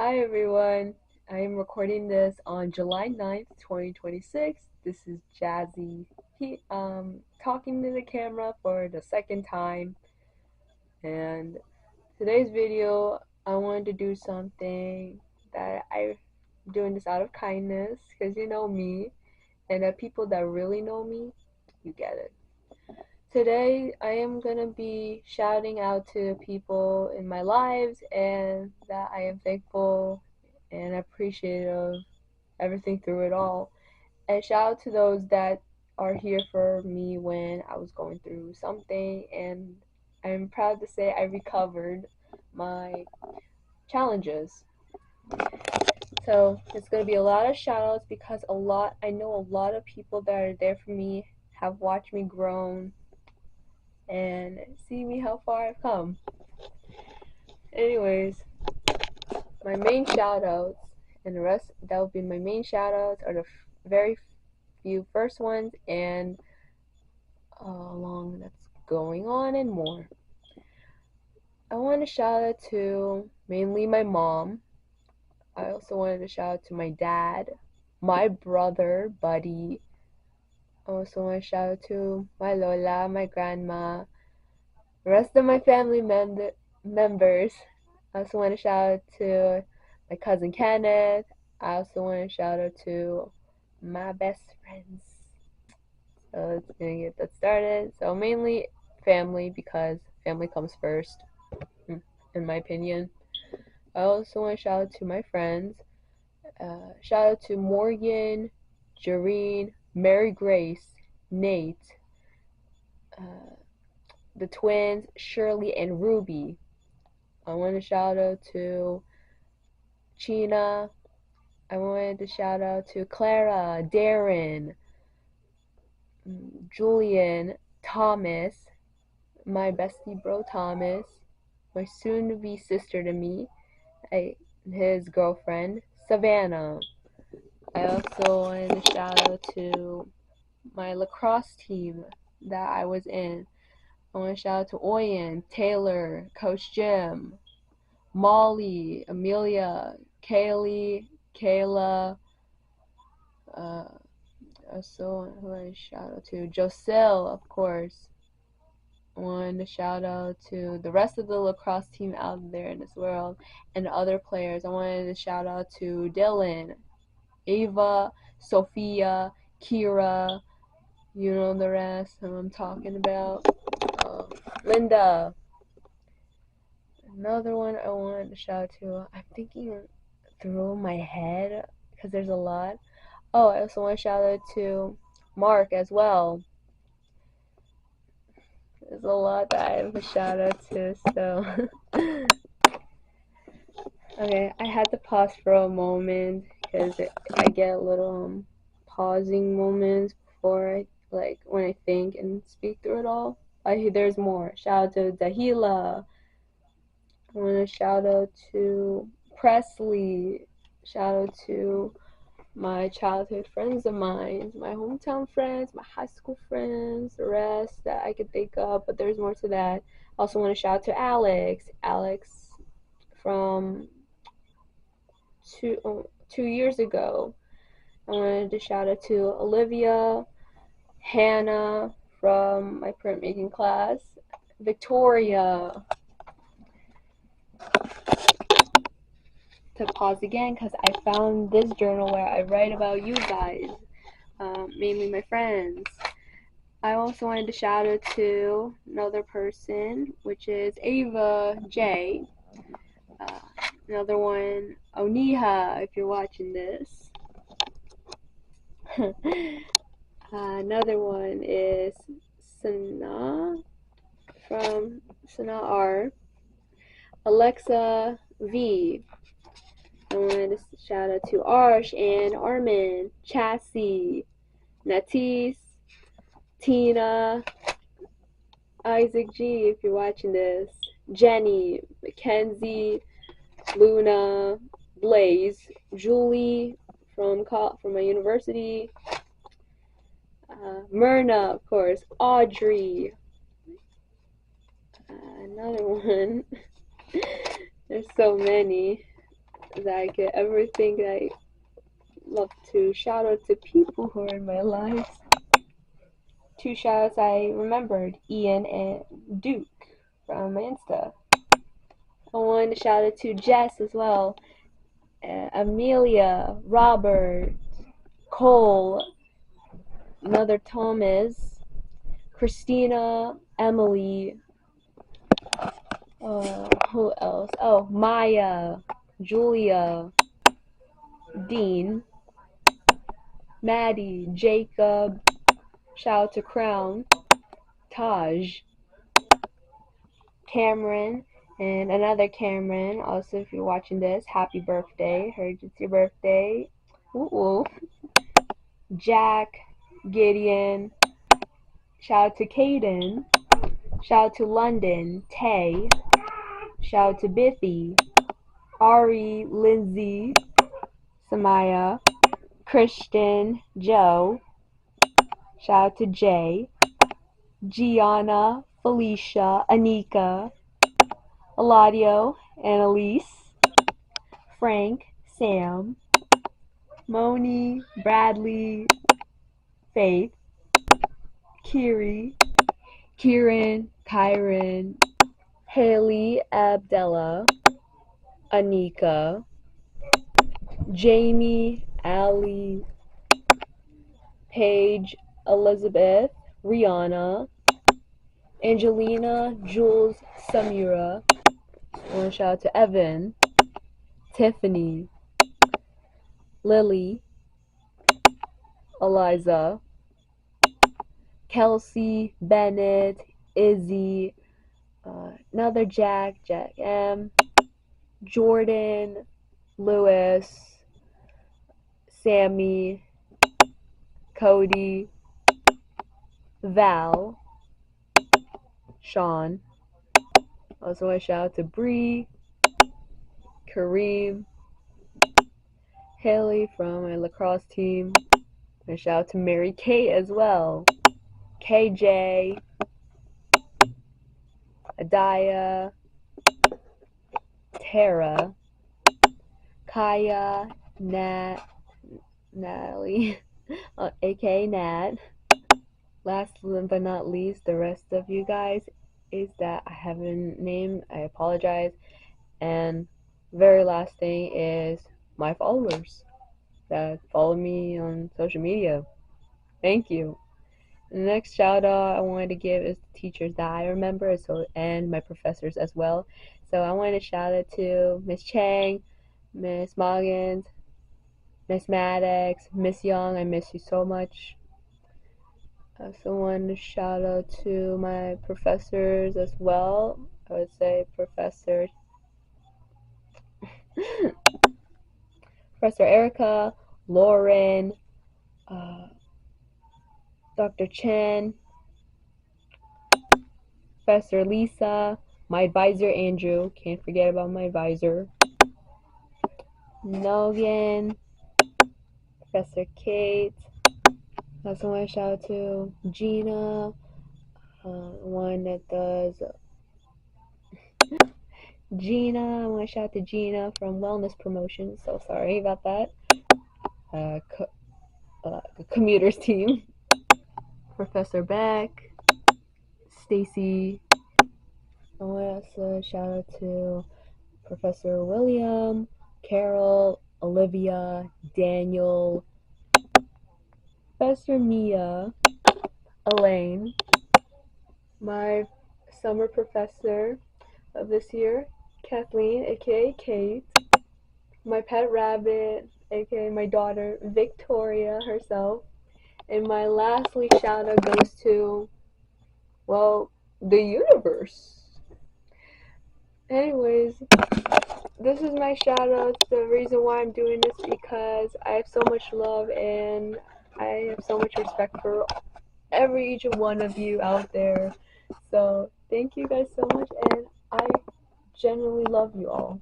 Hi everyone. I am recording this on July 9th, 2026. This is Jazzy talking to the camera for the second time. And today's video, I wanted to do something that I'm doing this out of kindness because you know me, and the people that really know me, you get it. Today, I am gonna be shouting out to people in my lives and that I am thankful and appreciative of everything through it all. And shout out to those that are here for me when I was going through something. And I'm proud to say I recovered my challenges. So it's gonna be a lot of shout outs because I know a lot of people that are there for me have watched me grow and see me how far I've come. Anyways, my main shout outs and the rest that would be my main shout outs are the very few first ones and along that's going on and more. I want to shout out to mainly my mom. I also wanted to shout out to my dad, my brother, Buddy. I also want to shout out to my Lola, my grandma, the rest of my family members. I also want to shout out to my cousin Kenneth. I also want to shout out to my best friends. So let's gonna get that started. So mainly family because family comes first, in my opinion. I also want to shout out to my friends. Shout out to Morgan, Jareen, Mary Grace, Nate, uh, the twins, Shirley and Ruby. I want to shout out to China. I wanted to shout out to Clara, Darren, Julian, Thomas, my bestie bro Thomas, my soon to be sister to me, his girlfriend, Savannah. I also wanted to shout out to my lacrosse team that I was in. I want to shout out to Oyen, Taylor, Coach Jim, Molly, Amelia, Kaylee, Kayla, uh, also who I shout out to Joselle, of course. I wanted to shout out to the rest of the lacrosse team out there in this world and other players. I wanted to shout out to Dylan, Ava, Sophia, Kira, you know the rest who I'm talking about. Uh, Linda. Another one I wanted to shout out to. I'm thinking through my head because there's a lot. Oh, I also want to shout out to Mark as well. There's a lot that I have a shout out to, so. Okay, I had to pause for a moment because I get little pausing moments before like when I think and speak through it all. There's more. Shout out to Dahila. I want to shout out to Presley. Shout out to my childhood friends of mine, my hometown friends, my high school friends, the rest that I could think of, but there's more to that. I also want to shout out to Alex. Alex from 2 years ago. I wanted to shout out to Olivia, Hannah from my printmaking class, Victoria. To pause again because I found this journal where I write about you guys, mainly my friends. I also wanted to shout out to another person, which is Ava J. Uh, Another one, Oniha, if you're watching this. Another one is Sana from Sana R. Alexa V. I wanted to shout out to Arsh and Armin, Chassie, Natis, Tina, Isaac G, if you're watching this, Jenny, Mackenzie, Luna, Blaze, Julie from my university, Myrna, of course, Audrey, another one. There's so many. that I could ever think. I love to shout out to people who are in my life. 2 shout outs I remembered, Ian and Duke from my Insta. I wanted to shout out to Jess as well, Amelia, Robert, Cole, another Thomas, Christina, Emily, who else? Oh, Maya, Julia, Dean, Maddie, Jacob, shout out to Crown, Taj, Cameron, and another Cameron. Also, if you're watching this, happy birthday. Heard it's your birthday. Ooh. Jack, Gideon, shout out to Caden, shout out to London, Tay, shout out to Biffy, Ari, Lindsay, Samaya, Christian, Joe, shout out to Jay, Gianna, Felicia, Anika, Eladio, Annalise, Frank, Sam, Moni, Bradley, Faith, Kiri, Kieran, Kyron, Haley, Abdella, Anika, Jamie, Ali, Paige, Elizabeth, Rihanna, Angelina, Jules, Samira. I want to shout out to Evan, Tiffany, Lily, Eliza, Kelsey, Bennett, Izzy, another Jack M, Jordan, Lewis, Sammy, Cody, Val, Sean. Also want to shout out to Bree, Kareem, Haley from my lacrosse team. And shout out to Mary Kate as well. KJ, Adaya, Tara, Kaya, Natalie, aka Nat. Last but not least, the rest of you guys is that I haven't named. I apologize. And very last thing is my followers that follow me on social media. Thank you. The next shout out I wanted to give is the teachers that I remember, and my professors as well. So I wanted to shout out to Miss Chang, Miss Moggins, Miss Maddox, Miss Young. I miss you so much. I also wanted to shout out to my professors as well. I would say Professor Erica, Lauren, Dr. Chen, Professor Lisa, my advisor Andrew, can't forget about my advisor, Nogan, Professor Kate. I also want to shout out to Gina, one that does Gina. I want to shout out to Gina from Wellness Promotions. So sorry about that. Commuters team. Professor Beck, Stacy. I want to also shout out to Professor William, Carol, Olivia, Daniel, Professor Mia, Elaine, my summer professor of this year, Kathleen, aka Kate, my pet rabbit, aka my daughter, Victoria herself, and my lastly shout out goes to, well, the universe. Anyways, this is my shout out. The reason why I'm doing this because I have so much love and I have so much respect for each one of you out there. So thank you guys so much, and I genuinely love you all.